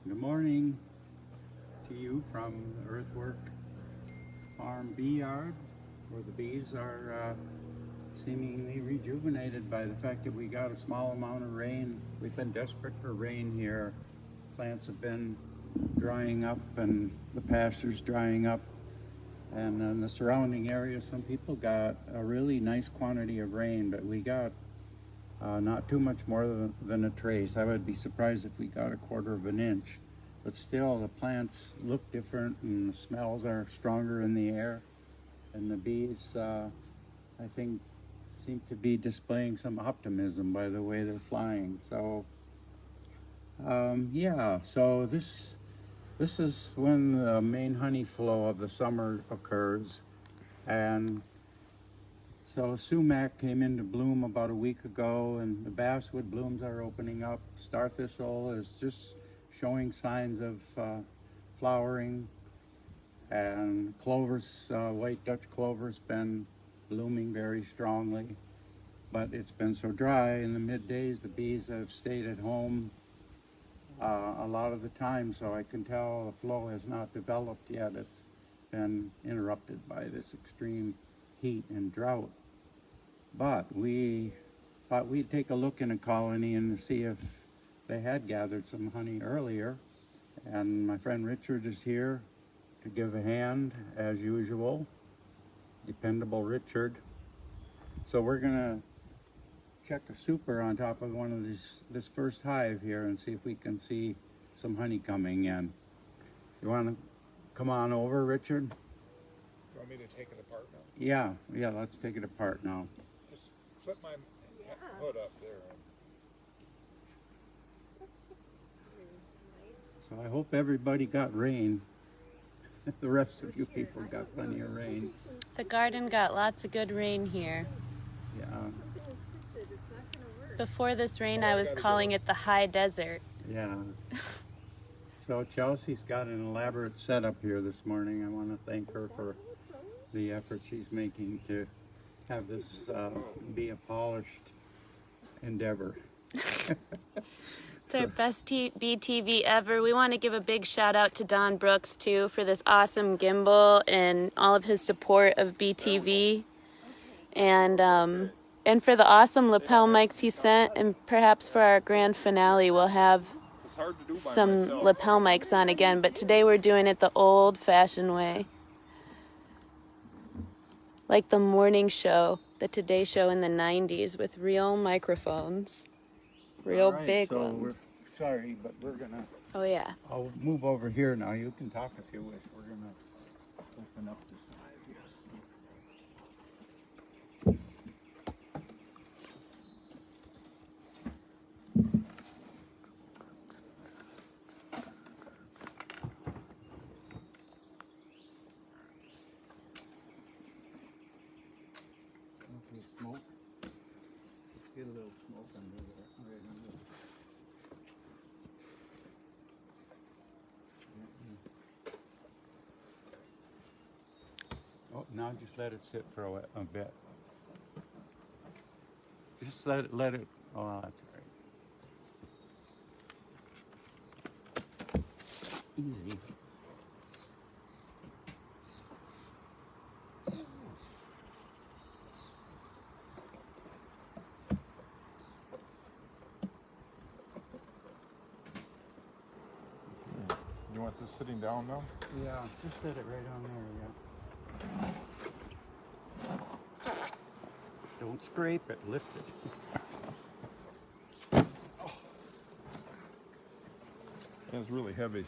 Good morning to you from the Earthwork Farm bee yard, where the bees are seemingly rejuvenated by the fact that we got a small amount of rain. We've been desperate for rain here. Plants have been drying up and the pastures drying up. And in the surrounding area, some people got a really nice quantity of rain, but we got not too much more than a trace. I would be surprised if we got a quarter of an inch. But still, the plants look different and the smells are stronger in the air. And the bees, I think, seem to be displaying some optimism by the way they're flying. So, so this is when the main honey flow of the summer occurs. And so sumac came into bloom about a week ago, and the basswood blooms are opening up. Star thistle is just showing signs of flowering, and clover's, white Dutch clover's been blooming very strongly. But it's been so dry in the middays, the bees have stayed at home a lot of the time, so I can tell the flow has not developed yet. It's been interrupted by this extreme heat and drought. But we thought we'd take a look in a colony and see if they had gathered some honey earlier. And my friend Richard is here to give a hand, as usual. Dependable Richard. So we're gonna check a super on top of one of this first hive here and see if we can see some honey coming in. You wanna come on over, Richard? You want me to take it apart now? Yeah, let's take it apart now. Just flip my hood up there. So I hope everybody got rain. The rest of you people got plenty of rain. The garden got lots of good rain here. Yeah. Before this rain, I was calling it the high desert. Yeah. So Chelsea's got an elaborate setup here this morning. I want to thank her for the effort she's making to have this be a polished endeavor. It's our best BTV ever. We want to give a big shout out to Don Brooks too for this awesome gimbal and all of his support of BTV, and for the awesome lapel mics he sent, and perhaps for our grand finale we'll have some lapel mics on again. But today we're doing it the old-fashioned way, like the morning show, the Today Show in the 90s, with real microphones. Real big ones. Sorry, but we're gonna. Oh yeah. I'll move over here now. You can talk if you wish. We're gonna open up this hive here. Okay, smoke. Let's get a little smoke under there. Right under there. Oh, now just let it sit for a bit. Just let it, oh, that's right. Easy. You want this sitting down now? Yeah, just set it right on there, yeah. Don't scrape it, lift it. It's really heavy.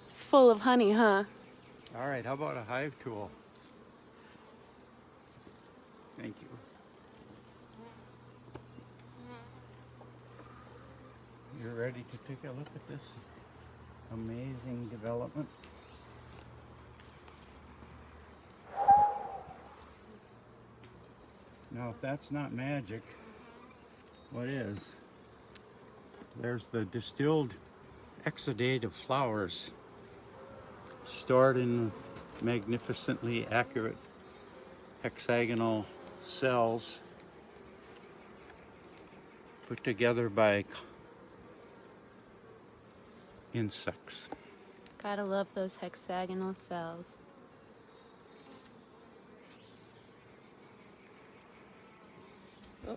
It's full of honey, huh? All right, how about a hive tool? Thank you. You're ready to take a look at this amazing development? Now, if that's not magic, what is? There's the distilled exudate of flowers stored in magnificently accurate hexagonal cells put together by insects. Gotta love those hexagonal cells. Oh.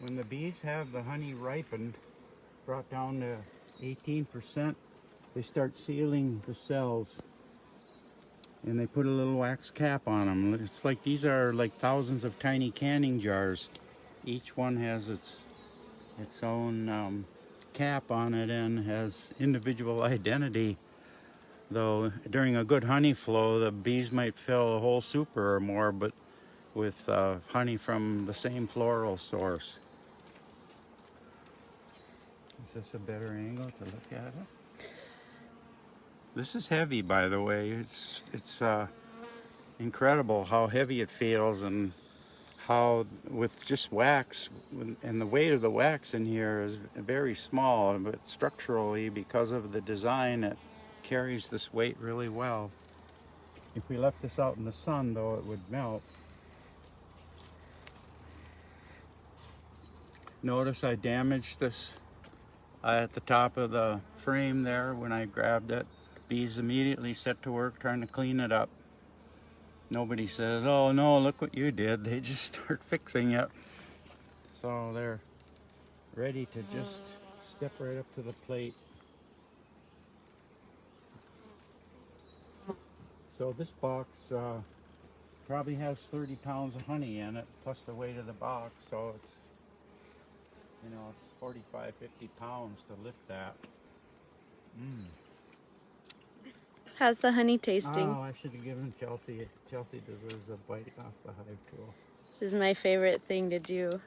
When the bees have the honey ripened, brought down to 18%, they start sealing the cells and they put a little wax cap on them. It's like these are like thousands of tiny canning jars. Each one has its own cap on it and has individual identity. Though during a good honey flow, the bees might fill a whole super or more, but with honey from the same floral source. Is this a better angle to look at it? This is heavy, by the way. It's incredible how heavy it feels, and how with just wax, and the weight of the wax in here is very small, but structurally, because of the design, it carries this weight really well. If we left this out in the sun, though, it would melt. Notice I damaged this at the top of the frame there when I grabbed it. Bees immediately set to work trying to clean it up. Nobody says, "Oh no, look what you did." They just start fixing it. So they're ready to just step right up to the plate. So this box probably has 30 pounds of honey in it, plus the weight of the box. So it's, you know, 45, 50 pounds to lift that. How's the honey tasting? Oh, I should have given Chelsea. Chelsea deserves a bite off the hive tool. This is my favorite thing to do.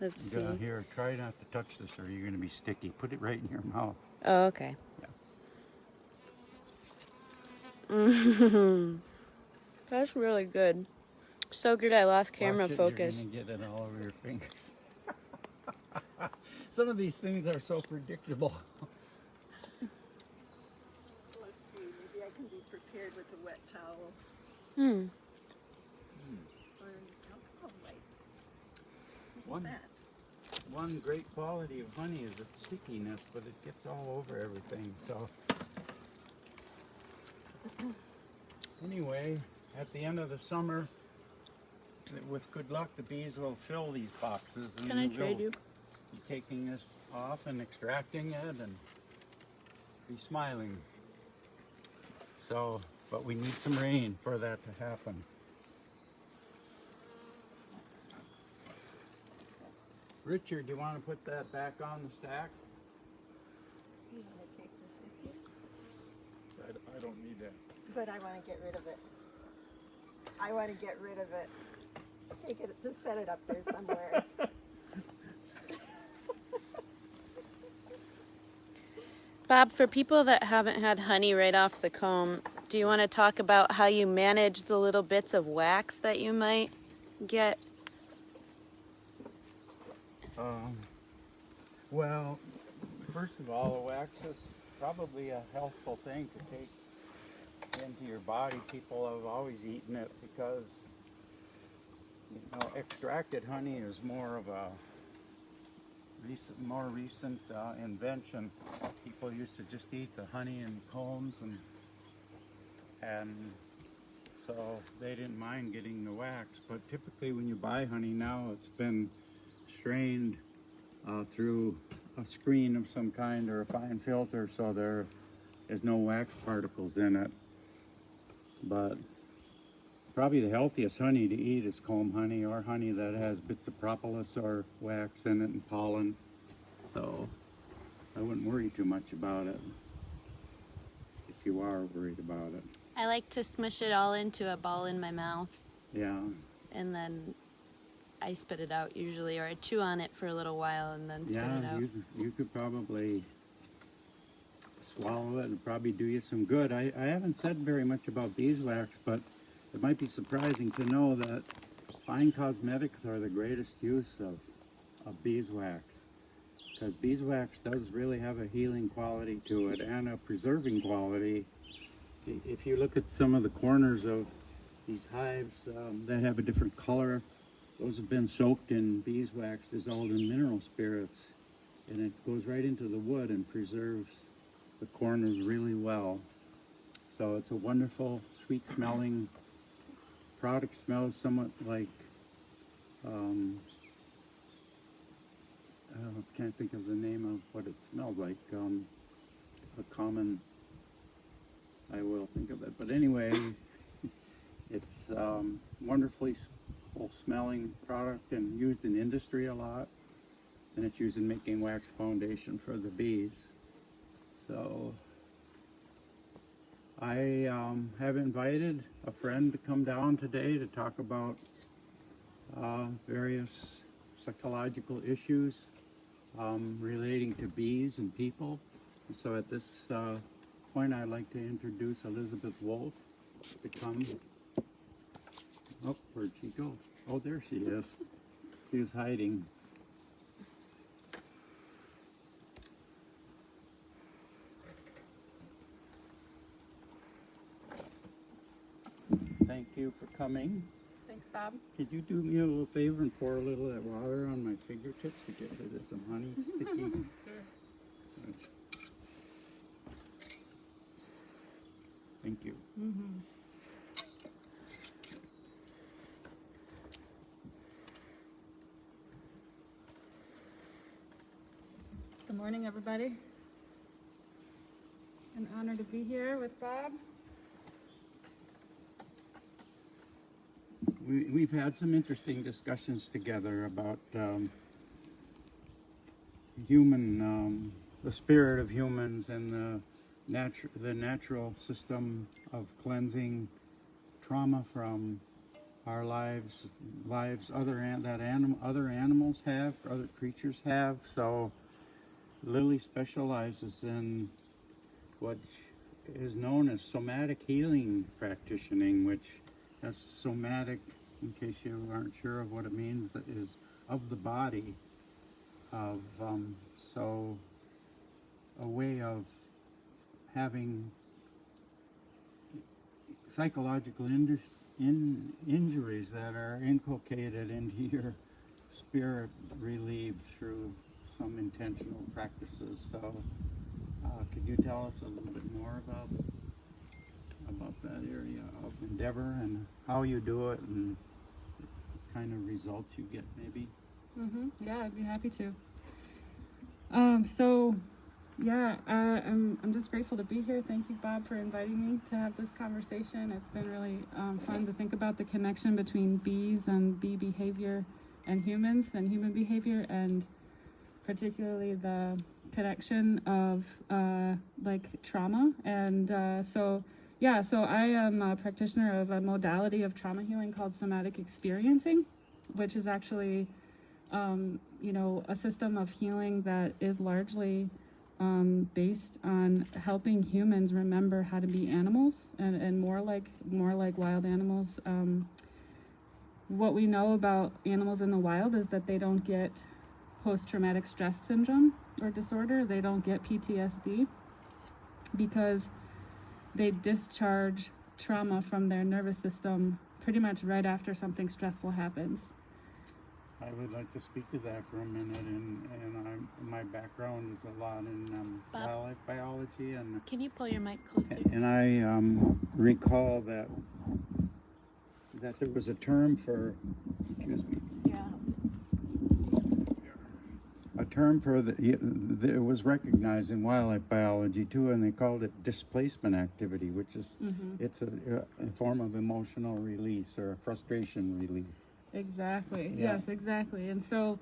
Let's see. Here, try not to touch this or you're going to be sticky. Put it right in your mouth. Oh, okay. Yeah. That's really good. So good I lost camera Watch it, focus. You're going to get it all over your fingers. Some of these things are so predictable. Let's see, maybe I can be prepared with a wet towel. Hmm. Or alcohol wipe. One, one great quality of honey is its stickiness, but it gets all over everything. So anyway, at the end of the summer, with good luck, the bees will fill these boxes. And Can I trade you? be taking this off and extracting it and be smiling. So, but we need some rain for that to happen. Richard, do you want to put that back on the stack? You want to take this with you? I don't need that. But I want to get rid of it. I want to get rid of it. Take it, just set it up there somewhere. Bob, for people that haven't had honey right off the comb, do you want to talk about how you manage the little bits of wax that you might get? Well, first of all, the wax is probably a healthful thing to take into your body. People have always eaten it because, you know, extracted honey is more of a more recent invention. People used to just eat the honey and combs, and so they didn't mind getting the wax. But typically when you buy honey now, it's been strained through a screen of some kind or a fine filter, so there is no wax particles in it. But probably the healthiest honey to eat is comb honey, or honey that has bits of propolis or wax in it and pollen. So I wouldn't worry too much about it if you are worried about it. I like to smush it all into a ball in my mouth. Yeah. And then I spit it out usually, or I chew on it for a little while and then spit it out. You could probably swallow it and probably do you some good. I haven't said very much about beeswax, but it might be surprising to know that fine cosmetics are the greatest use of beeswax, because beeswax does really have a healing quality to it and a preserving quality. If you look at some of the corners of these hives that have a different color, those have been soaked in beeswax dissolved in mineral spirits, and it goes right into the wood and preserves the corners really well. So it's a wonderful, sweet smelling product. Smells somewhat like, I can't think of the name of what it smelled like. A common, I will think of it. But anyway, it's wonderful smelling product and used in industry a lot. And it's used in making wax foundation for the bees. So I have invited a friend to come down today to talk about various psychological issues relating to bees and people. So at this point, I'd like to introduce Elizabeth Wolf to come. Oh, where'd she go? Oh, there she is. She was hiding. Thank you for coming. Thanks, Bob. Could you do me a little favor and pour a little of that water on my fingertips to get rid of some honey sticky? Sure. Thank you. Mm-hmm. Good morning, everybody. An honor to be here with Bob. We've had some interesting discussions together about the spirit of humans and the natural system of cleansing trauma from our lives, other animals have, other creatures have. So Lily specializes in what is known as somatic healing practicing, which has somatic, in case you aren't sure of what it means, that is of the body, of so a way of having psychological injuries that are inculcated into your spirit, relieved through some intentional practices. So could you tell us a little bit more about that area of endeavor and how you do it and what kind of results you get, maybe? Mm-hmm. Yeah, I'd be happy to. I'm just grateful to be here. Thank you, Bob, for inviting me to have this conversation. It's been really fun to think about the connection between bees and bee behavior and humans and human behavior, and particularly the connection of trauma. And so I am a practitioner of a modality of trauma healing called somatic experiencing, which is actually a system of healing that is largely based on helping humans remember how to be animals and more like wild animals. What we know about animals in the wild is that they don't get post-traumatic stress syndrome or disorder. They don't get PTSD because they discharge trauma from their nervous system pretty much right after something stressful happens. I would like to speak to that for a minute, and my background is a lot in wildlife biology, and Can you pull your mic closer? and I recall that there was a term for, excuse me, Yeah. a term for it was recognized in wildlife biology too, and they called it displacement activity, which is it's a form of emotional release or a frustration relief. Exactly. Yeah. Yes, exactly. And so,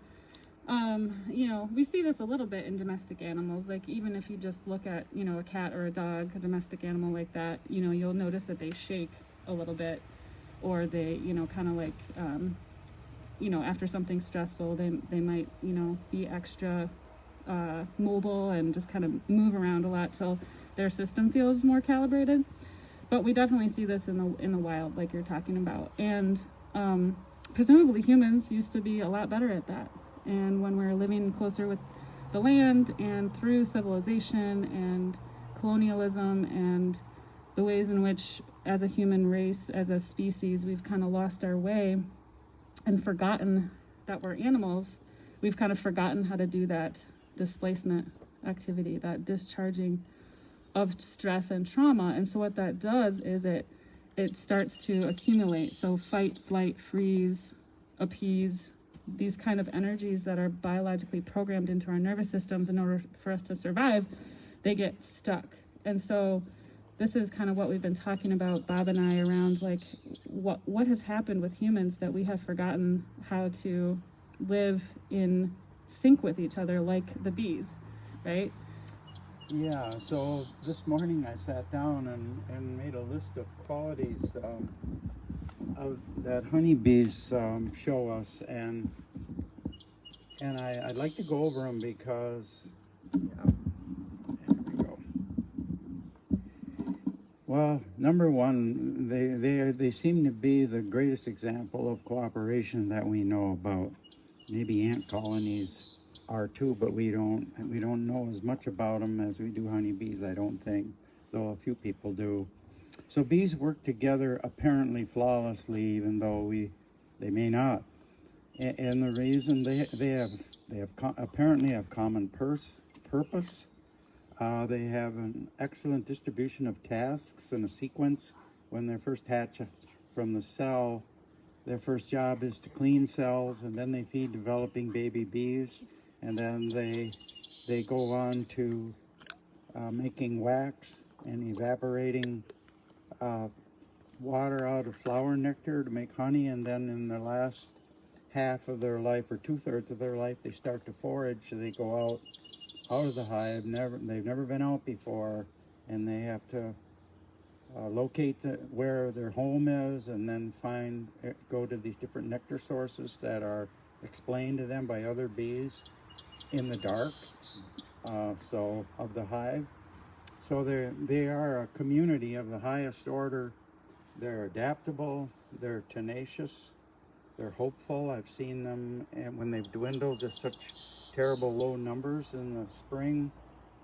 we see this a little bit in domestic animals. Like even if you just look at, a cat or a dog, a domestic animal like that, you'll notice that they shake a little bit, or they, kind of like, after something stressful, they might, be extra mobile and just kind of move around a lot till their system feels more calibrated. But we definitely see this in the wild, like you're talking about. And presumably humans used to be a lot better at that. And when we're living closer with the land and through civilization and colonialism and the ways in which, as a human race, as a species, we've kind of lost our way and forgotten that we're animals, we've kind of forgotten how to do that displacement activity, that discharging of stress and trauma. And so what that does is it starts to accumulate. So fight, flight, freeze, appease, these kind of energies that are biologically programmed into our nervous systems in order for us to survive, they get stuck. And so this is kind of what we've been talking about, Bob and I, around like what has happened with humans that we have forgotten how to live in sync with each other like the bees, right? Yeah, so this morning I sat down and made a list of qualities that honeybees show us, and I'd like to go over them because, there we go. Well, number one, they seem to be the greatest example of cooperation that we know about. Maybe ant colonies are too, but we don't know as much about them as we do honeybees, I don't think, though a few people do. So bees work together apparently flawlessly, even though they may not. And the reason they apparently have common purpose. They have an excellent distribution of tasks and a sequence. When they're first hatched from the cell, their first job is to clean cells, and then they feed developing baby bees, and then they go on to making wax and evaporating water out of flower nectar to make honey, and then in the last half of their life, or 2/3 of their life, they start to forage. So they go out of the hive. They've never been out before, and they have to locate where their home is, and then go to these different nectar sources that are explained to them by other bees in the dark, of the hive. So they are a community of the highest order. They're adaptable, they're tenacious, they're hopeful. I've seen them, and when they've dwindled to such terrible low numbers in the spring,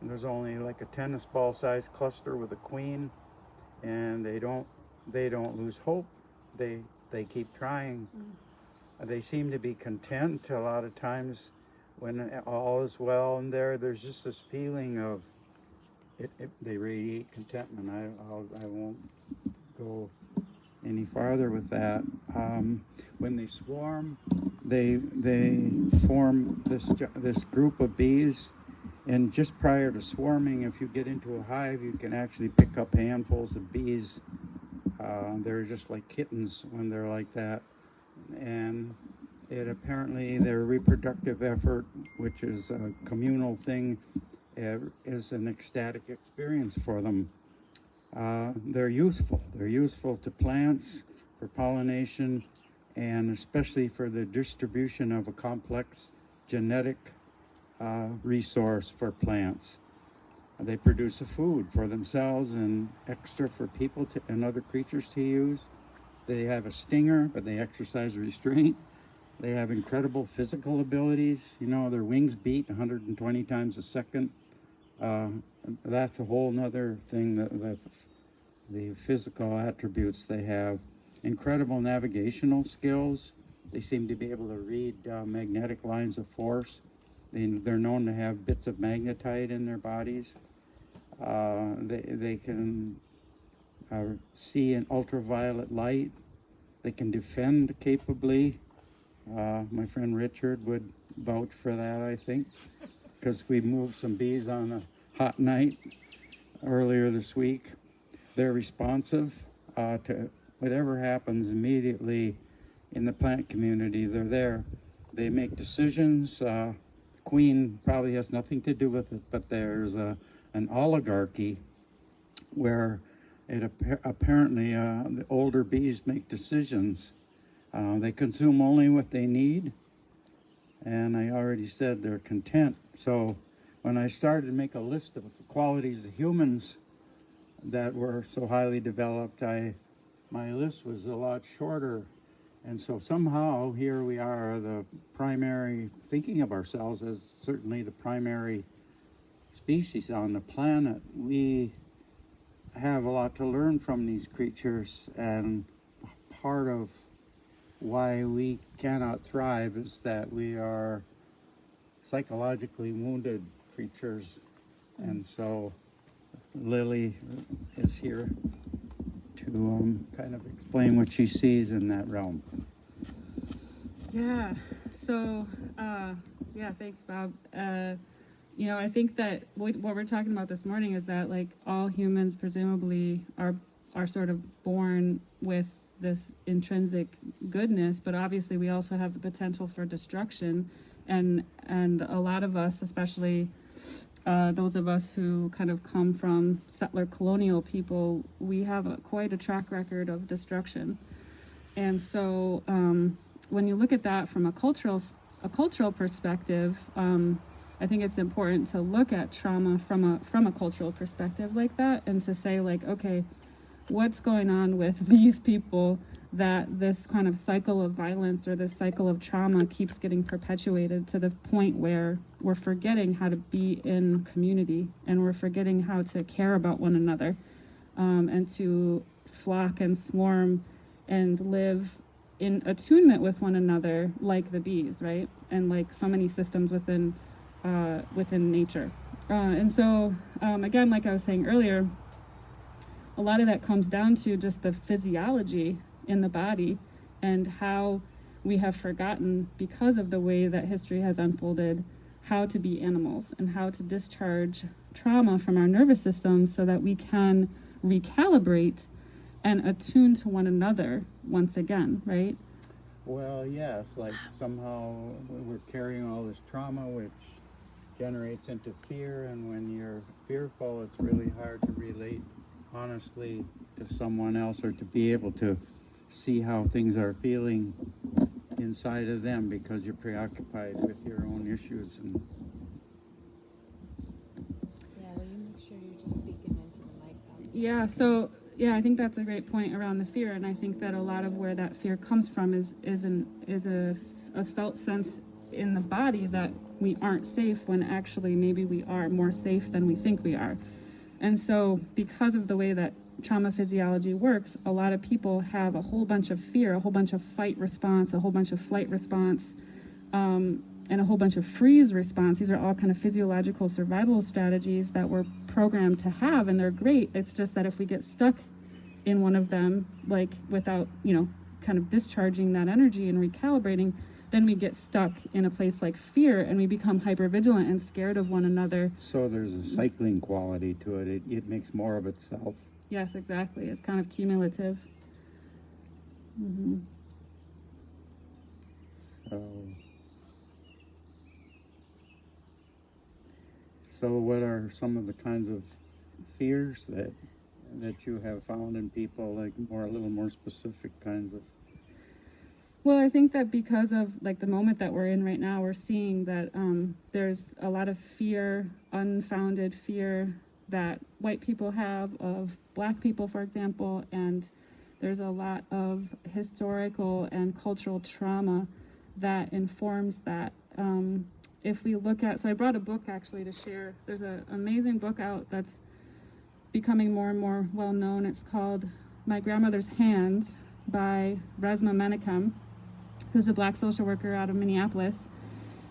and there's only like a tennis ball sized cluster with a queen, and they don't lose hope. They keep trying. They seem to be content a lot of times when all is well, and there's just this feeling of they radiate contentment. I won't go any farther with that. When they swarm, they form this group of bees, and just prior to swarming, if you get into a hive, you can actually pick up handfuls of bees. They're just like kittens when they're like that, and apparently their reproductive effort, which is a communal thing, is an ecstatic experience for them. They're useful. They're useful to plants for pollination, and especially for the distribution of a complex genetic resource for plants. They produce a food for themselves and extra for people and other creatures to use. They have a stinger, but they exercise restraint. They have incredible physical abilities. Their wings beat 120 times a second. That's a whole nother thing, the physical attributes they have. Incredible navigational skills. They seem to be able to read magnetic lines of force. They're known to have bits of magnetite in their bodies. They can see in ultraviolet light. They can defend capably. My friend Richard would vouch for that, I think, because we moved some bees on a hot night earlier this week. They're responsive to whatever happens immediately in the plant community. They're there. They make decisions. Queen probably has nothing to do with it, but there's an oligarchy where apparently the older bees make decisions. They consume only what they need, and I already said they're content. So when I started to make a list of the qualities of humans that were so highly developed, my list was a lot shorter. And so somehow here we are, the primary, thinking of ourselves as certainly the primary species on the planet. We have a lot to learn from these creatures, and part of why we cannot thrive is that we are psychologically wounded creatures. And so Lily is here to kind of explain what she sees in that realm. Yeah. So, yeah, thanks, Bob. You know, I think that what we're talking about this morning is that, like, all humans presumably are sort of born with this intrinsic goodness, but obviously we also have the potential for destruction, and a lot of us, especially those of us who kind of come from settler colonial people, we have quite a track record of destruction. And so when you look at that from a cultural perspective, I think it's important to look at trauma from a cultural perspective like that, and to say, like, okay, what's going on with these people that this kind of cycle of violence or this cycle of trauma keeps getting perpetuated to the point where we're forgetting how to be in community, and we're forgetting how to care about one another, and to flock and swarm and live in attunement with one another, like the bees, right? And like so many systems within nature. And so, again, like I was saying earlier, a lot of that comes down to just the physiology in the body, and how we have forgotten, because of the way that history has unfolded, how to be animals and how to discharge trauma from our nervous system so that we can recalibrate and attune to one another once again, right? Well, yes, like somehow we're carrying all this trauma, which generates into fear, and when you're fearful, it's really hard to relate honestly to someone else, or to be able to see how things are feeling inside of them, because you're preoccupied with your own issues. And Yeah, will you make sure you're just speaking into the mic? Yeah, so yeah, I think that's a great point around the fear, and I think that a lot of where that fear comes from is a felt sense in the body that we aren't safe, when actually maybe we are more safe than we think we are. And so because of the way that trauma physiology works, a lot of people have a whole bunch of fear, a whole bunch of fight response, a whole bunch of flight response, and a whole bunch of freeze response. These are all kind of physiological survival strategies that we're programmed to have, and they're great. It's just that if we get stuck in one of them, like without, kind of discharging that energy and recalibrating, then we get stuck in a place like fear, and we become hypervigilant and scared of one another. so there's a cycling quality to it. It makes more of itself. Yes, exactly. It's kind of cumulative. Mm-hmm. So what are some of the kinds of fears that you have found in people, like a little more specific kinds of? Well, I think that because of like the moment that we're in right now, we're seeing that there's a lot of fear, unfounded fear, that white people have of Black people, for example, and there's a lot of historical and cultural trauma that informs that. If we look at, so I brought a book actually to share. There's an amazing book out that's becoming more and more well known. It's called My Grandmother's Hands by Resma Menachem, who's a Black social worker out of Minneapolis.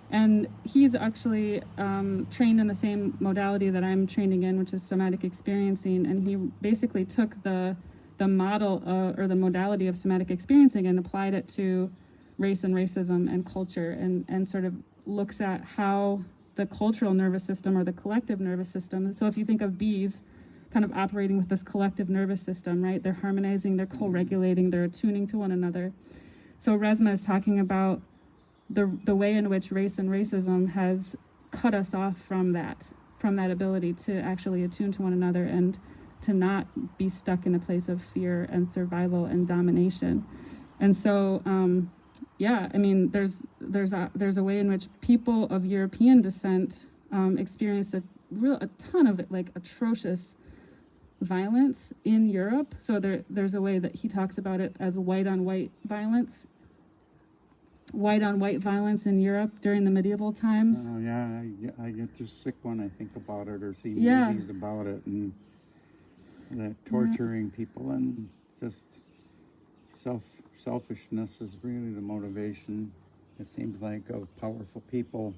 And he's actually trained in the same modality that I'm training in, which is somatic experiencing. And he basically took the model or the modality of somatic experiencing and applied it to race and racism and culture, and sort of looks at how the cultural nervous system or the collective nervous system. So if you think of bees kind of operating with this collective nervous system, right? They're harmonizing, they're co-regulating, they're attuning to one another. So Resma is talking about the way in which race and racism has cut us off from that ability to actually attune to one another and to not be stuck in a place of fear and survival and domination. And so, yeah, I mean, there's a way in which people of European descent experienced a ton of like atrocious violence in Europe. So there's a way that he talks about it as white on white violence in Europe during the medieval times. Oh yeah, I get just sick when I think about it or see Yeah. movies about it, and that torturing people, and just selfishness is really the motivation, it seems like, of powerful people.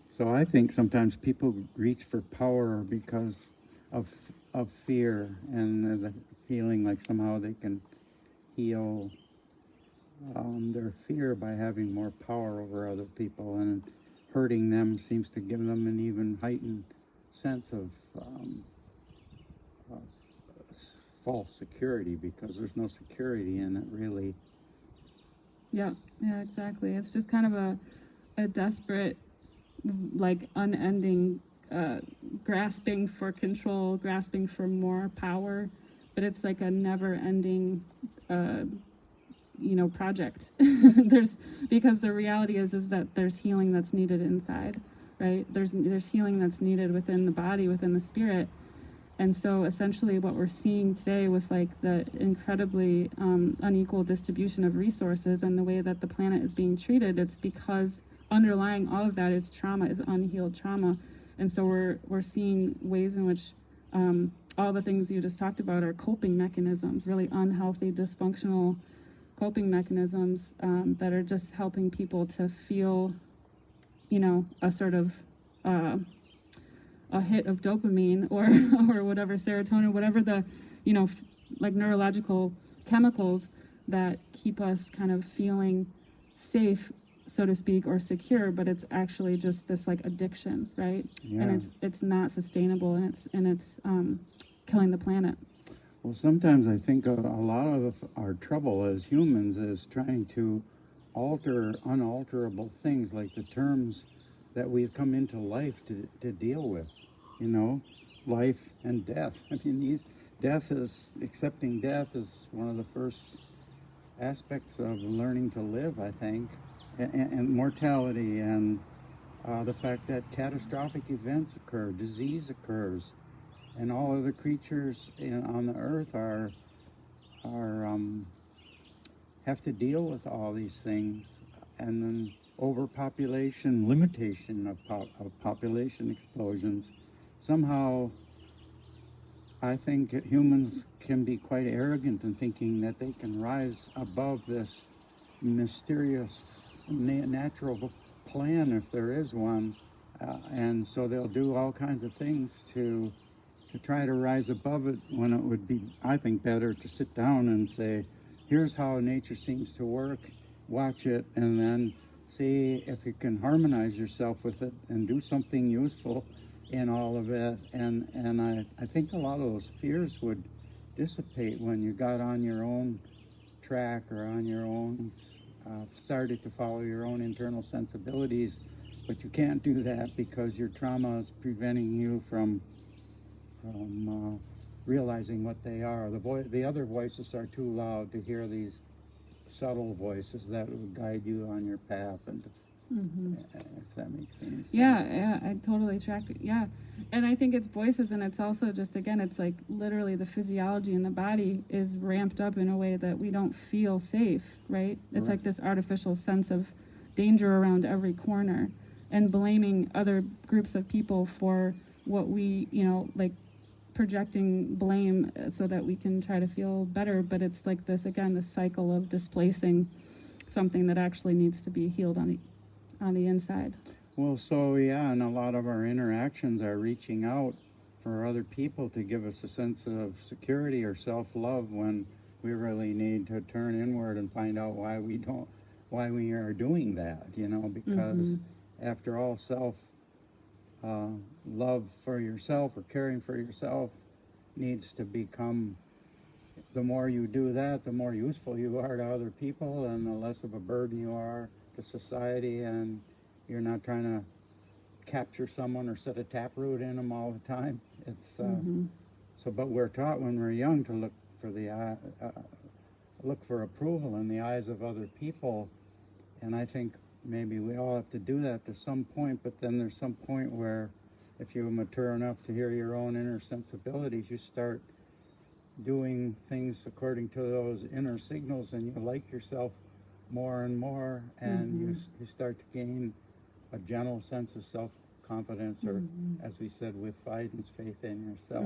So I think sometimes people reach for power because of fear and the feeling like somehow they can heal their fear by having more power over other people, and hurting them seems to give them an even heightened sense of false security, because there's no security in it really. Yeah, exactly. It's just kind of a desperate, like unending grasping for control, grasping for more power, but it's like a never-ending project. Because the reality is that there's healing that's needed inside, right? There's healing that's needed within the body, within the spirit. And so essentially what we're seeing today with like the incredibly unequal distribution of resources and the way that the planet is being treated, it's because underlying all of that is trauma, is unhealed trauma. And so we're seeing ways in which all the things you just talked about are coping mechanisms, really unhealthy, dysfunctional coping mechanisms that are just helping people to feel, a sort of a hit of dopamine or whatever, serotonin, whatever the, like neurological chemicals that keep us kind of feeling safe, so to speak, or secure, but it's actually just this like addiction, right? Yeah. And it's not sustainable, and it's killing the planet. Well, sometimes I think a lot of our trouble as humans is trying to alter unalterable things, like the terms that we've come into life to deal with, life and death. I mean, accepting death is one of the first aspects of learning to live, I think, and mortality, and the fact that catastrophic events occur, disease occurs, and all other creatures on the earth have to deal with all these things, and then overpopulation, limitation of population explosions. Somehow, I think humans can be quite arrogant in thinking that they can rise above this mysterious natural plan, if there is one, and so they'll do all kinds of things to try to rise above it, when it would be, I think, better to sit down and say, here's how nature seems to work, watch it, and then see if you can harmonize yourself with it and do something useful in all of it. And I think a lot of those fears would dissipate when you got on your own track, or on your own, started to follow your own internal sensibilities. But you can't do that because your trauma is preventing you from realizing what they are. The other voices are too loud to hear these subtle voices that would guide you on your path, and if that makes sense. Yeah, I totally track it. Yeah, and I think it's voices, and it's also just, again, it's like literally the physiology in the body is ramped up in a way that we don't feel safe, right? It's like this artificial sense of danger around every corner, and blaming other groups of people for what we, like projecting blame so that we can try to feel better. But it's like this, again, this cycle of displacing something that actually needs to be healed on the inside. Well, so yeah, and a lot of our interactions are reaching out for other people to give us a sense of security or self-love, when we really need to turn inward and find out why we are doing that, because after all, love for yourself, or caring for yourself, needs to become, the more you do that, the more useful you are to other people, and the less of a burden you are to society, and you're not trying to capture someone or set a taproot in them all the time. It's but we're taught when we're young to look for approval in the eyes of other people, and I think maybe we all have to do that to some point, but then there's some point where if you're mature enough to hear your own inner sensibilities, you start doing things according to those inner signals, and you like yourself more and more, and you start to gain a gentle sense of self-confidence, or as we said with Fiden's, faith in yourself.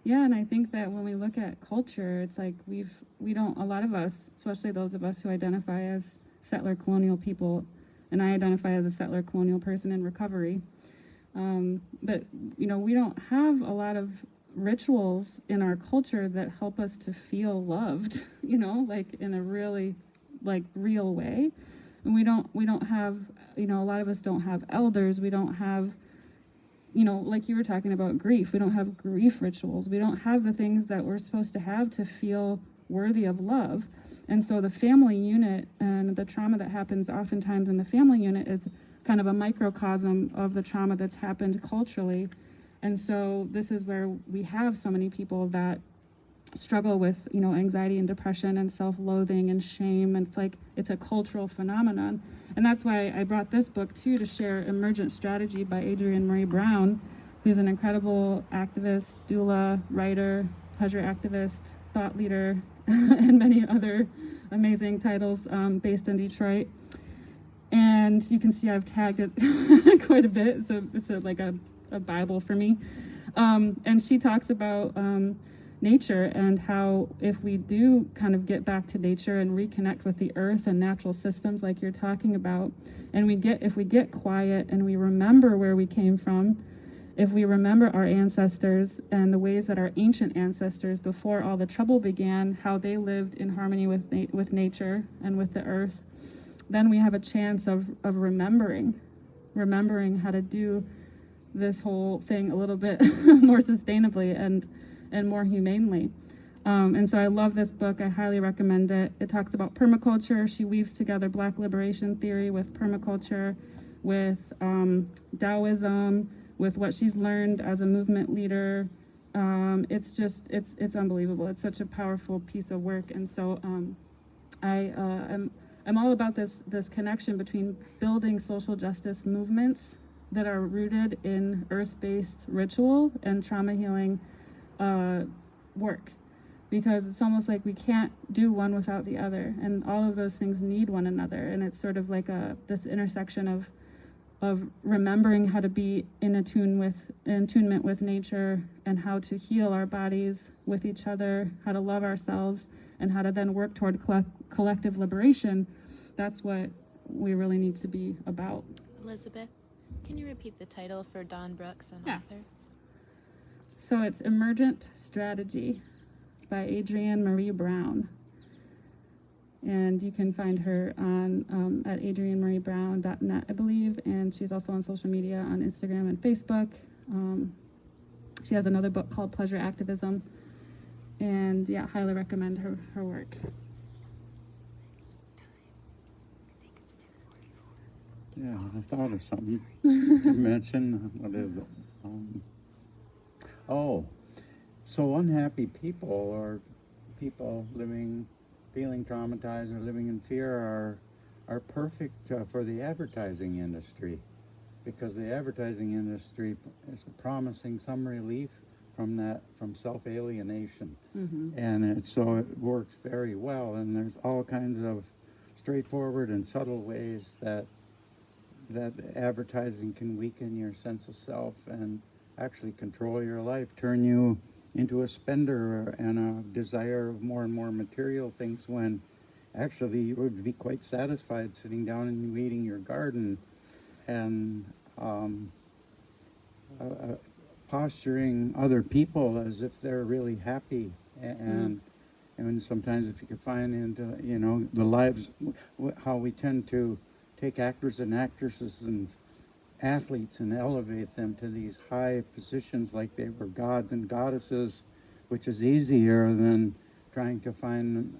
Yeah, and I think that when we look at culture, it's like a lot of us, especially those of us who identify as settler colonial people, and I identify as a settler colonial person in recovery, but we don't have a lot of rituals in our culture that help us to feel loved, like in a really real way. And we don't have, a lot of us don't have elders. We don't have, like you were talking about grief. We don't have grief rituals. We don't have the things that we're supposed to have to feel worthy of love. And so the family unit and the trauma that happens oftentimes in the family unit is kind of a microcosm of the trauma that's happened culturally. And so this is where we have so many people that struggle with, anxiety and depression and self-loathing and shame. And it's a cultural phenomenon. And that's why I brought this book too, to share Emergent Strategy by Adrienne Marie Brown, who's an incredible activist, doula, writer, pleasure activist, thought leader, and many other amazing titles, based in Detroit. And you can see I've tagged it quite a bit. It's like a Bible for me. And she talks about nature, and how if we do kind of get back to nature and reconnect with the earth and natural systems like you're talking about, and if we get quiet and we remember where we came from, if we remember our ancestors and the ways that our ancient ancestors, before all the trouble began, how they lived in harmony with nature and with the earth, then we have a chance of remembering how to do this whole thing a little bit more sustainably and more humanely. And so I love this book. I highly recommend it. It talks about permaculture. She weaves together Black liberation theory with permaculture, with Taoism, with what she's learned as a movement leader. It's unbelievable. It's such a powerful piece of work. And so I'm all about this connection between building social justice movements that are rooted in earth-based ritual and trauma healing work, because it's almost like we can't do one without the other, and all of those things need one another. And it's sort of like this intersection of remembering how to be in attunement with nature, and how to heal our bodies with each other, how to love ourselves, and how to then work toward collective liberation. That's what we really need to be about. Elizabeth, can you repeat the title for Dawn Brooks, an author? So it's Emergent Strategy by Adrienne Marie Brown. And you can find her on at adriennemariebrown.net, I believe. And she's also on social media on Instagram and Facebook. She has another book called Pleasure Activism. And yeah, highly recommend her work. Yeah, I thought of something to mention. What is it? So unhappy people, or people feeling traumatized or living in fear, are perfect for the advertising industry, because the advertising industry is promising some relief from self-alienation. And so it works very well, and there's all kinds of straightforward and subtle ways that advertising can weaken your sense of self and actually control your life, turn you into a spender and a desire of more and more material things, when actually you would be quite satisfied sitting down and weeding your garden and posturing other people as if they're really happy. And sometimes if you could find into the lives, how we tend to take actors and actresses and athletes and elevate them to these high positions like they were gods and goddesses, which is easier than trying to find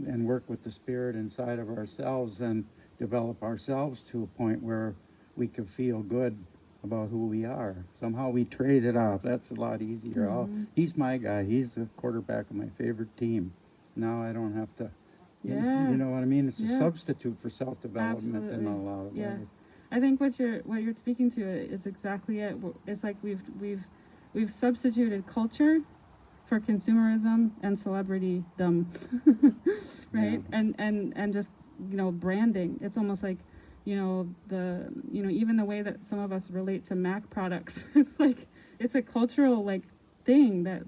and work with the spirit inside of ourselves and develop ourselves to a point where we can feel good about who we are. Somehow we trade it off. That's a lot easier. He's my guy. He's the quarterback of my favorite team. Now I don't have to Yeah. You know what I mean? It's a Yeah. substitute for self-development in a Absolutely. lot of Yeah. ways. I think what you're speaking to is exactly it. It's like we've substituted culture for consumerism and celebritydom, right? Yeah. And just branding. It's almost like even the way that some of us relate to Mac products. It's a cultural thing that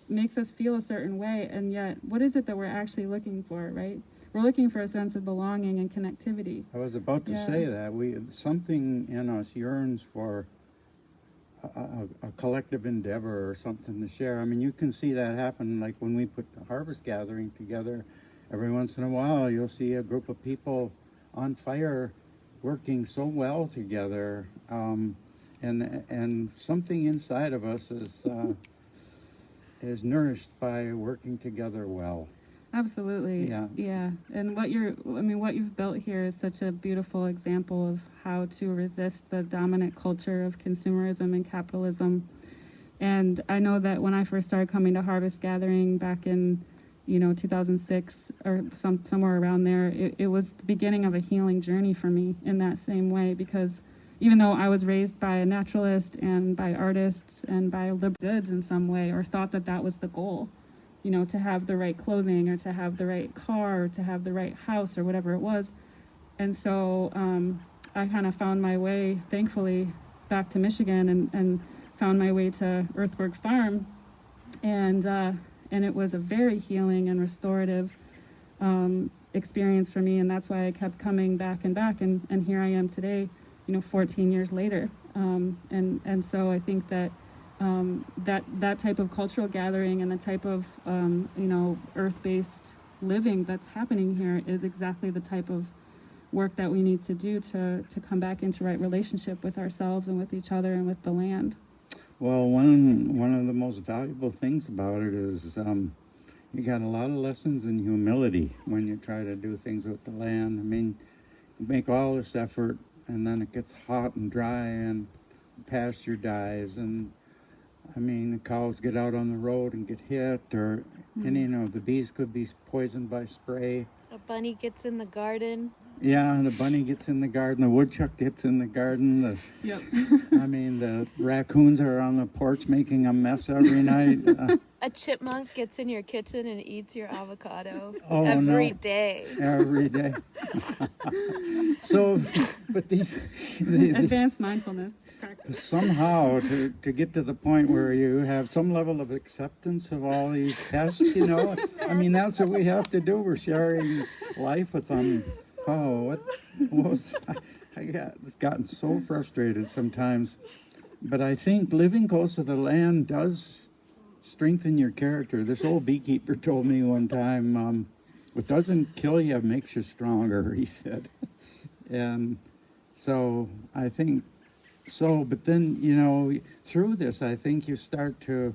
makes us feel a certain way, and yet what is it that we're actually looking for, right? We're looking for a sense of belonging and connectivity. I was about to say that something in us yearns for a collective endeavor or something to share. I mean, you can see that happen like when we put the harvest gathering together. Every once in a while, you'll see a group of people on fire working so well together, and something inside of us is nourished by working together well. Absolutely. Yeah. And what you've built here is such a beautiful example of how to resist the dominant culture of consumerism and capitalism. And I know that when I first started coming to Harvest Gathering back in 2006 or somewhere around there, it was the beginning of a healing journey for me in that same way, because even though I was raised by a naturalist and by artists and by liberal goods in some way, or thought that was the goal, to have the right clothing or to have the right car or to have the right house or whatever it was. And so I kind of found my way, thankfully, back to Michigan and found my way to Earthwork Farm. And it was a very healing and restorative experience for me. And that's why I kept coming back and back. And here I am today, 14 years later. And so I think that that type of cultural gathering and the type of earth-based living that's happening here is exactly the type of work that we need to do to come back into right relationship with ourselves and with each other and with the land. Well, one of the most valuable things about it is you got a lot of lessons in humility when you try to do things with the land. I mean, you make all this effort and then it gets hot and dry and pasture dies, and I mean, the cows get out on the road and get hit, or and the bees could be poisoned by spray. A bunny gets in the garden. Yeah, and the bunny gets in the garden, the woodchuck gets in the garden. Yep. I mean, the raccoons are on the porch making a mess every night. A chipmunk gets in your kitchen and eats your avocado every day. Every day. So, but these Advanced mindfulness practice. Somehow to get to the point where you have some level of acceptance of all these pests, I mean, that's what we have to do. We're sharing life with them. Oh, what was I gotten so frustrated sometimes. But I think living close to the land does strengthen your character. This old beekeeper told me one time, what doesn't kill you makes you stronger, he said. And so I think but then, through this, I think you start to,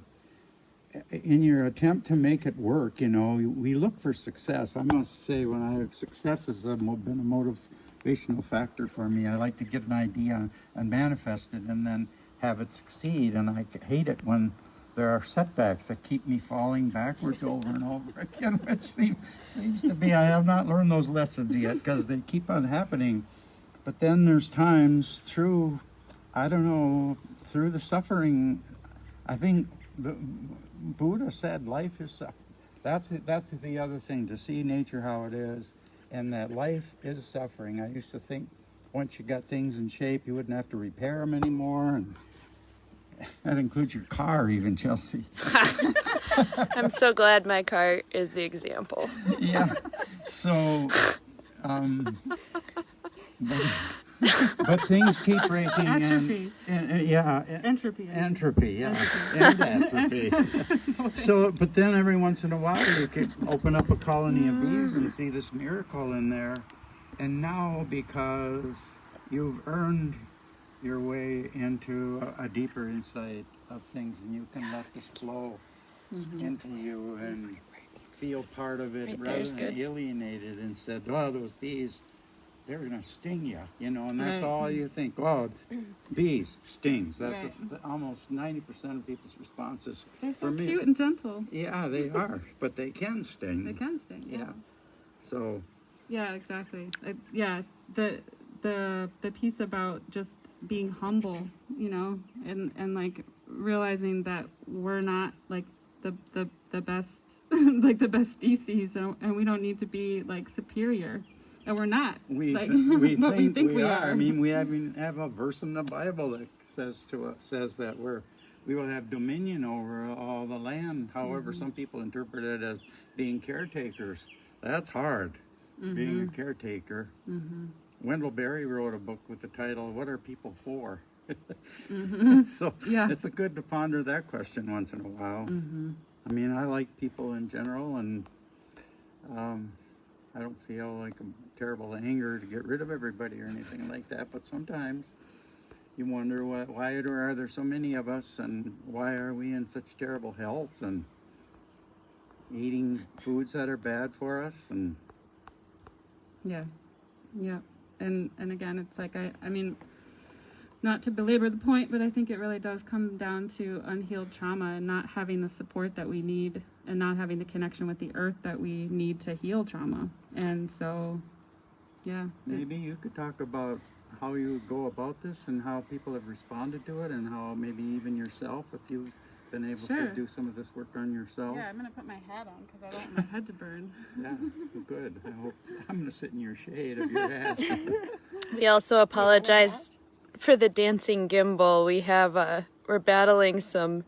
in your attempt to make it work, we look for success. I must say, success has been a motivational factor for me. I like to get an idea and manifest it and then have it succeed. And I hate it when there are setbacks that keep me falling backwards over and over again, which seems to be, I have not learned those lessons yet because they keep on happening. But then there's times through the suffering, I think the Buddha said life is suffering. That's the other thing, to see nature how it is, and that life is suffering. I used to think once you got things in shape, you wouldn't have to repair them anymore, and that includes your car even, Chelsea. I'm so glad my car is the example. Yeah, so, but things keep breaking. Atrophy. Entropy, yeah. Entropy. So, but then every once in a while you could open up a colony of bees and see this miracle in there. And now, because you've earned your way into a deeper insight of things, and you can let this flow into you and feel part of it rather than alienated and said, oh, those bees, they're going to sting you, and that's all you think. Oh, bees, stings. That's almost 90% of people's responses. They're so for me. cute and gentle. Yeah, they are, but they can sting. They can sting, yeah. So Yeah, exactly. Yeah, the piece about just being humble, you know, and like realizing that we're not like the best like the best species, and we don't need to be like superior, and we're not. we like, we but think we are. I mean, we even have a verse in the Bible that says that we will have dominion over all the land. However, some people interpret it as being caretakers. That's hard, being a caretaker. Wendell Berry wrote a book with the title "What Are People For?" So Yeah. it's a good to ponder that question once in a while. I mean, I like people in general, and I don't feel like a terrible anger to get rid of everybody or anything like that. But sometimes you wonder why are there so many of us, and why are we in such terrible health and eating foods that are bad for us? And Yeah, yeah, and again, it's like I mean, not to belabor the point, but I think it really does come down to unhealed trauma and not having the support that we need, and not having the connection with the earth that we need to heal trauma. And so, yeah, maybe you could talk about how you go about this and how people have responded to it, and how maybe even yourself, if you've been able Sure. to do some of this work on yourself. Yeah, I'm gonna put my hat on because I don't want my head to burn. Yeah, good. I hope I'm going to sit in your shade of your hat. We also apologize for the dancing gimbal. We're battling some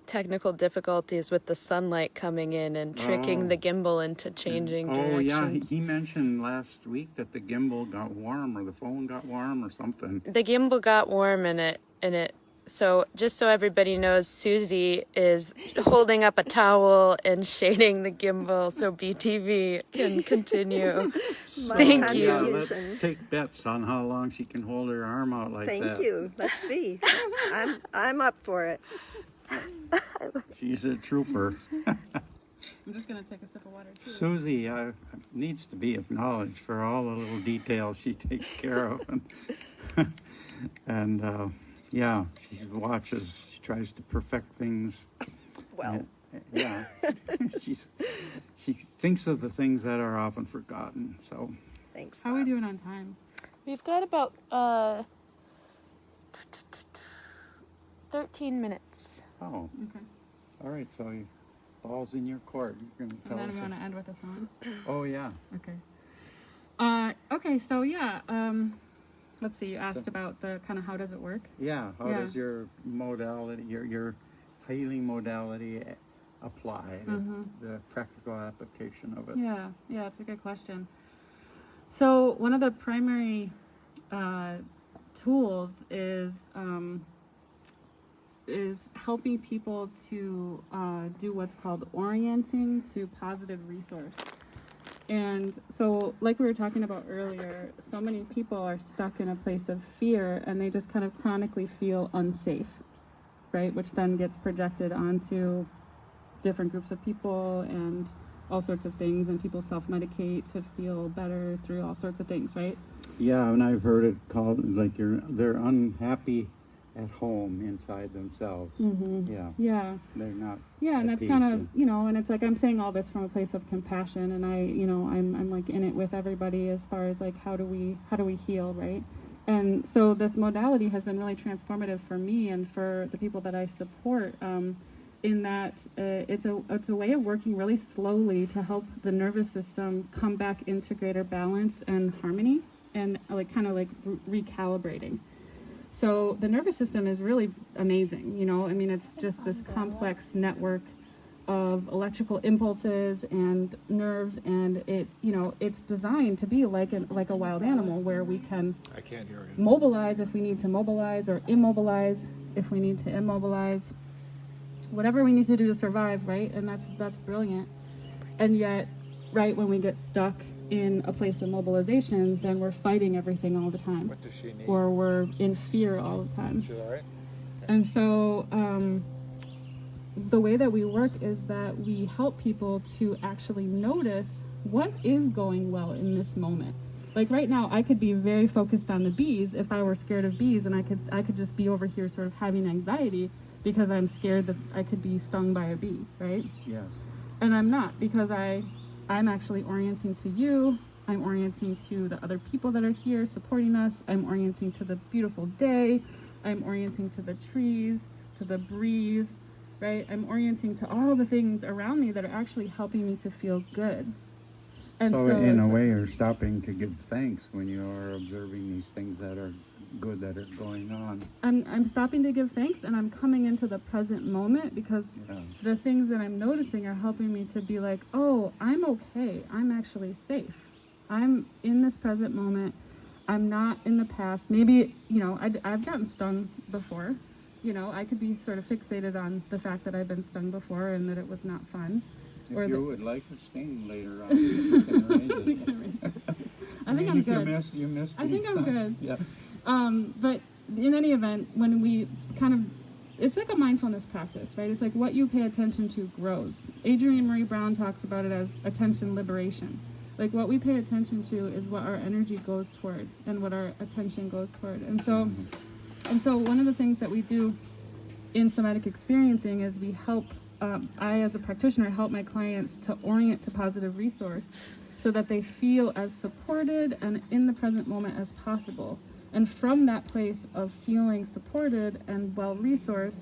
technical difficulties with the sunlight coming in and tricking the gimbal into changing directions. Oh, yeah. He mentioned last week that the gimbal got warm, or the phone got warm, or something. The gimbal got warm so just so everybody knows, Susie is holding up a towel and shading the gimbal so BTV can continue. My Thank you. Yeah, contribution. let's take bets on how long she can hold her arm out like that. Thank you. Let's see. I'm up for it. She's a trooper. I'm just gonna take a sip of water too. Susie needs to be acknowledged for all the little details she takes care of. And yeah, she watches. She tries to perfect things. Well, Yeah. She thinks of the things that are often forgotten. So thanks. How are we Bob. doing on time? We've got about 13 minutes. oh, Okay. all right. So ball's in your court. You're going to And tell then us. we want to end with a song. Oh yeah. Okay. Okay. So yeah. Let's see. You asked about the kind of how does it work? Yeah. How Yeah. does your modality, your healing modality, apply? The practical application of it. Yeah. Yeah. It's a good question. So one of the primary tools is helping people to do what's called orienting to positive resource. And so, like we were talking about earlier, so many people are stuck in a place of fear, and they just kind of chronically feel unsafe, right? Which then gets projected onto different groups of people and all sorts of things, and people self-medicate to feel better through all sorts of things, right? Yeah, and I've heard it called like they're unhappy at home inside themselves. Yeah, Yeah. they're not. Yeah, and at that's peace, kind of, and- you know, and it's like I'm saying all this from a place of compassion, and I'm like in it with everybody as far as like how do we heal, right? And so this modality has been really transformative for me and for the people that I support, in that it's a way of working really slowly to help the nervous system come back into greater balance and harmony, and like kind of like recalibrating. So the nervous system is really amazing, you know. I mean, it's just this complex network of electrical impulses and nerves, and it's designed to be like a wild animal, where we can I can't hear you. mobilize if we need to mobilize, or immobilize if we need to immobilize. Whatever we need to do to survive, right? And that's brilliant. And yet, right when we get stuck in a place of mobilization, then we're fighting everything all the time, What does she need? or we're in fear all the time. She's all right? And so the way that we work is that we help people to actually notice what is going well in this moment. Like right now, I could be very focused on the bees if I were scared of bees, and I could just be over here sort of having anxiety because I'm scared that I could be stung by a bee, right? Yes. And I'm not, because I I'm actually orienting to you. I'm orienting to the other people that are here supporting us. I'm orienting to the beautiful day. I'm orienting to the trees, to the breeze, right? I'm orienting to all the things around me that are actually helping me to feel good. And So in a it's- way, you're stopping to give thanks when you are observing these things that are good that are going on. I'm stopping to give thanks, and I'm coming into the present moment, because Yeah. the things that I'm noticing are helping me to be like, oh, I'm okay. I'm actually safe. I'm in this present moment. I'm not in the past. Maybe, I've gotten stung before. I could be sort of fixated on the fact that I've been stung before and that it was not fun. If you would like a sting later on, you can arrange it. I think mean, I'm if good. you missed I think I'm good. Yeah. But in any event, when we it's like a mindfulness practice, right? It's like what you pay attention to grows. Adrienne Marie Brown talks about it as attention liberation. Like what we pay attention to is what our energy goes toward and what our attention goes toward. And so one of the things that we do in somatic experiencing is we help, I as a practitioner help my clients to orient to positive resource so that they feel as supported and in the present moment as possible. And from that place of feeling supported and well-resourced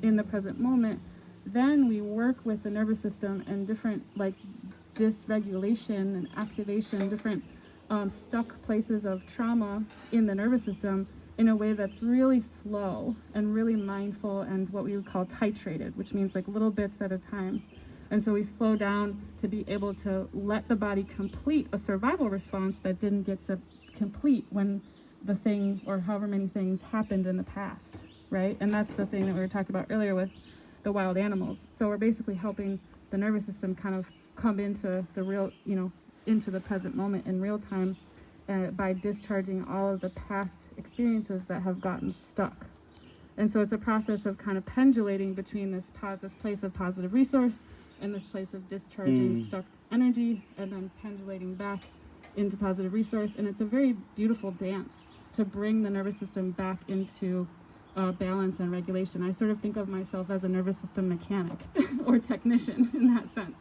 in the present moment, then we work with the nervous system and different like dysregulation and activation, different stuck places of trauma in the nervous system in a way that's really slow and really mindful and what we would call titrated, which means like little bits at a time. And so we slow down to be able to let the body complete a survival response that didn't get to complete when the thing or however many things happened in the past, right? And that's the thing that we were talking about earlier with the wild animals. So we're basically helping the nervous system kind of come into the real, into the present moment in real time by discharging all of the past experiences that have gotten stuck. And so it's a process of kind of pendulating between this place of positive resource and this place of discharging stuck energy, and then pendulating back into positive resource. And it's a very beautiful dance to bring the nervous system back into balance and regulation. I sort of think of myself as a nervous system mechanic or technician in that sense.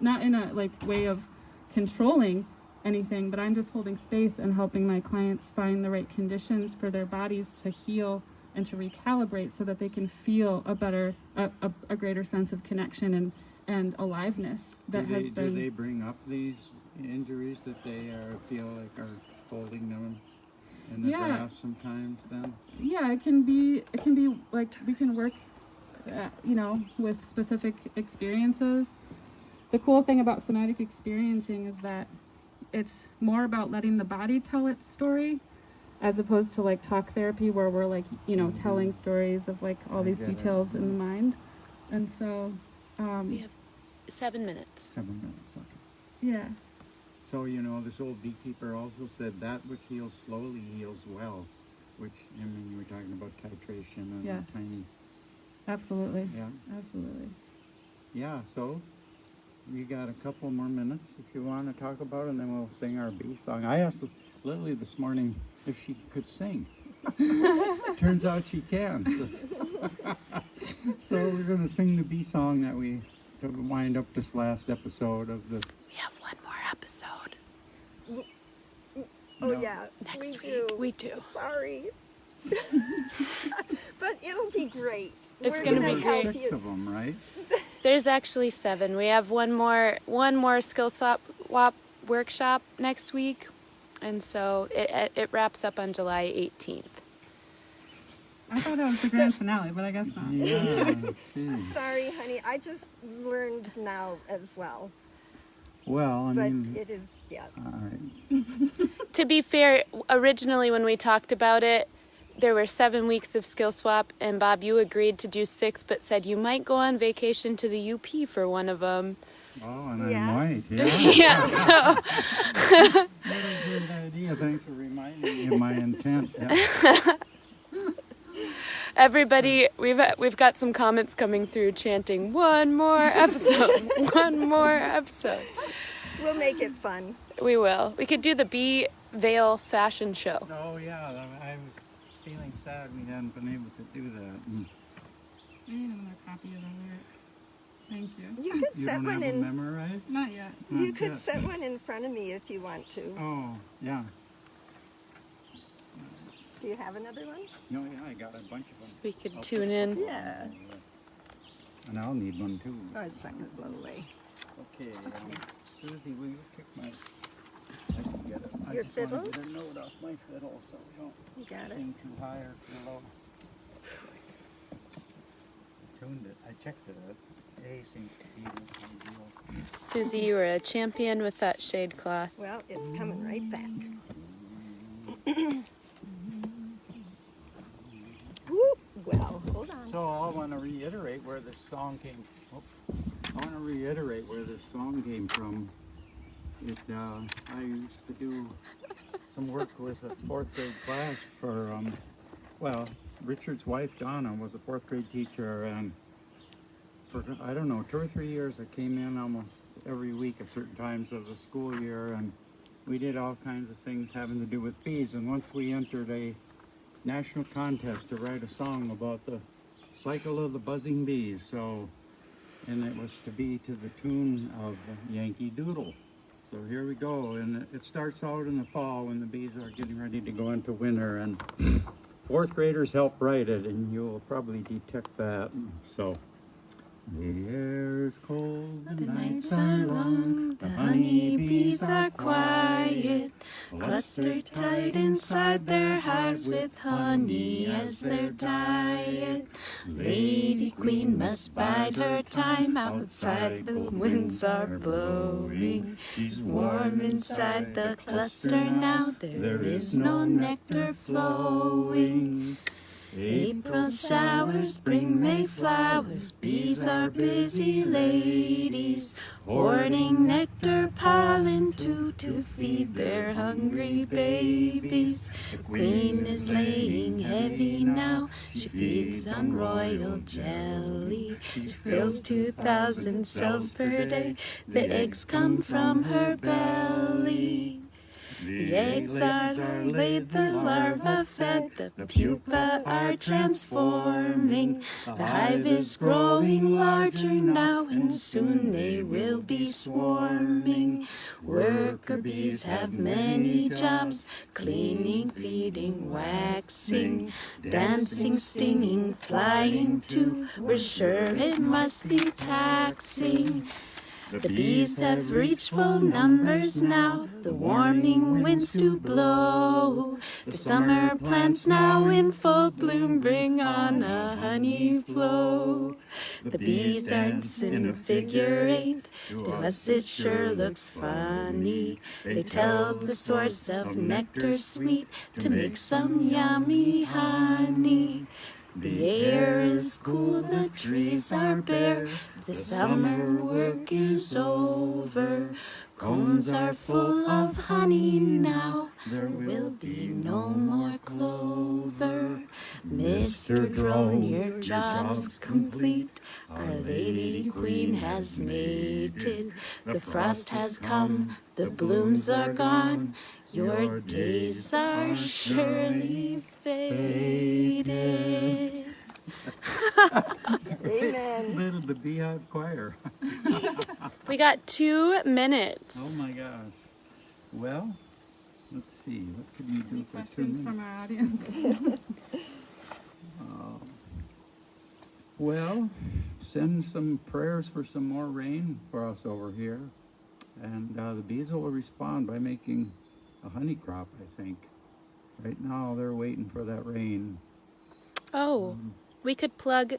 Not in a way of controlling anything, but I'm just holding space and helping my clients find the right conditions for their bodies to heal and to recalibrate so that they can feel a greater sense of connection and aliveness that has been. Do they bring up these injuries that they feel like are holding them in the grasp sometimes then? Yeah, it can be like we can work with specific experiences. The cool thing about somatic experiencing is that it's more about letting the body tell its story as opposed to like talk therapy where we're telling stories of like all these details in the mind. And so we have 7 minutes. 7 minutes, okay. Yeah. So, this old beekeeper also said that which heals slowly heals well, which, you were talking about titration and Yes. tiny. Absolutely. Yeah. Absolutely. Yeah, so we got a couple more minutes if you want to talk about it, and then we'll sing our bee song. I asked Lily this morning if she could sing. Turns out she can. So we're going to sing the bee song that we to wind up this last episode of the. We have one more episode. Oh, No. yeah. Next we week, we do. Sorry. But it'll be great. It's We're gonna gonna be help great. 6 you. of them, right? There's actually 7. We have one more skill swap workshop next week, and so it wraps up on July 18th. I thought it was the grand finale, but I guess not. Yeah. Geez. Sorry, honey. I just learned now as well. Well, I But mean, it is, yeah. all right. To be fair, originally when we talked about it, there were 7 weeks of skill swap, and Bob, you agreed to do 6, but said you might go on vacation to the UP for one of them. Oh, and Yeah. I might. Yeah. Yeah, so What a good idea. Thanks for reminding me of my intent. Yeah. everybody, we've got some comments coming through chanting one more episode, one more episode. We'll make it fun. We will. We could do the Bee Veil fashion show. Oh, yeah. I was feeling sad we hadn't been able to do that. I need another copy of the lyrics. Thank you. You could You set don't one have them in. memorized? Not yet. You Not could yet. set one in front of me if you want to. Oh, yeah. Do you have another one? No, yeah, I got a bunch of them. We could I'll tune put in. them on. Yeah. And I'll need one too. Oh, it's not going to blow away. Okay, Susie, will you kick my... I can get it. I Your just want fiddle? to get a note off my fiddle so we don't You got it. sing too high or too low. I tuned it. I checked it. A seems to be the ideal. Susie, you were a champion with that shade cloth. Well, it's coming right back. Whoop. Well, hold on. So I want to reiterate where this song came. I want to reiterate where this song came from. I used to do some work with a fourth grade class for, Richard's wife Donna was a fourth grade teacher, and for, I don't know, 2 or 3 years I came in almost every week at certain times of the school year, and we did all kinds of things having to do with bees. And once we entered a national contest to write a song about the cycle of the buzzing bees, and it was to be to the tune of Yankee Doodle. So here we go, and it starts out in the fall when the bees are getting ready to go into winter, and fourth graders help write it, and you'll probably detect that. So, the air is cold, The nights are long, the honeybees are quiet, clustered tight inside their hives with honey as their diet. Lady Queen must bide her time outside, the winds are blowing. She's warm inside the cluster now, there is no nectar flowing. April showers bring May flowers, bees are busy ladies, hoarding nectar pollen to feed their hungry babies. The queen is laying heavy now, she feeds on royal jelly. She fills 2,000 cells per day, the eggs come from her belly. The eggs are laid, the larvae fed, the pupa are transforming. The hive is growing larger now, and soon they will be swarming. Worker bees have many jobs, cleaning, feeding, waxing, dancing, stinging, flying too. We're sure it must be taxing. The bees have reached full numbers now, the warming winds do blow. The summer plants now in full bloom bring on a honey flow. The bees dance in a figure eight, to us it sure looks funny. They tell the source of nectar sweet to make some yummy honey. The air is cool, the trees are bare, the summer work is over. Combs are full of honey now, there will be no more clover. Mr. Drone, your job's complete, Our Lady Queen has mated. The frost has come, the blooms are gone, your days are surely faded. Amen. Little the beehive choir. We got 2 minutes. Oh my gosh. Well, let's see. What can you do for 2 Questions minutes? from our audience? Well, send some prayers for some more rain for us over here. And the bees will respond by making a honey crop, I think. Right now, they're waiting for that rain. Oh, we could plug,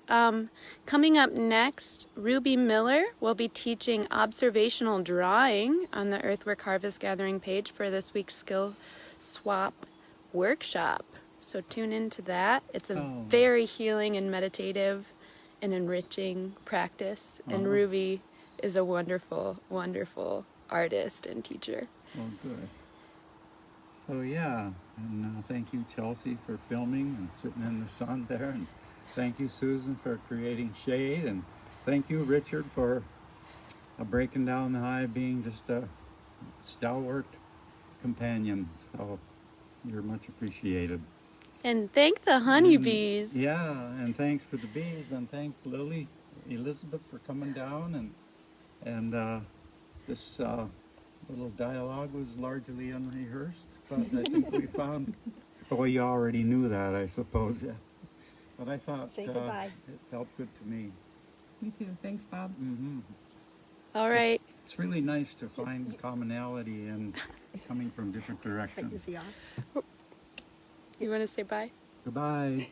coming up next, Ruby Miller will be teaching observational drawing on the Earthwork Harvest Gathering page for this week's Skill Swap workshop. So tune into that. It's a very healing and meditative and enriching practice. And Ruby is a wonderful, wonderful artist and teacher. Oh, good. So, yeah. And thank you, Chelsea, for filming and sitting in the sun there. And thank you, Susan, for creating shade. And thank you, Richard, for breaking down the hive, being just a stalwart companion. So you're much appreciated. And thank the honeybees. Yeah, and thanks for the bees, and thank Lily Elizabeth for coming down, and this little dialogue was largely unrehearsed, but I think we found. Well, you already knew that, I suppose. Yeah. But I thought Say goodbye. it felt good to me. Me too. Thanks, Bob. Mm-hmm. All right. It's really nice to find commonality and coming from different directions. Is he off? You want to say bye? Goodbye.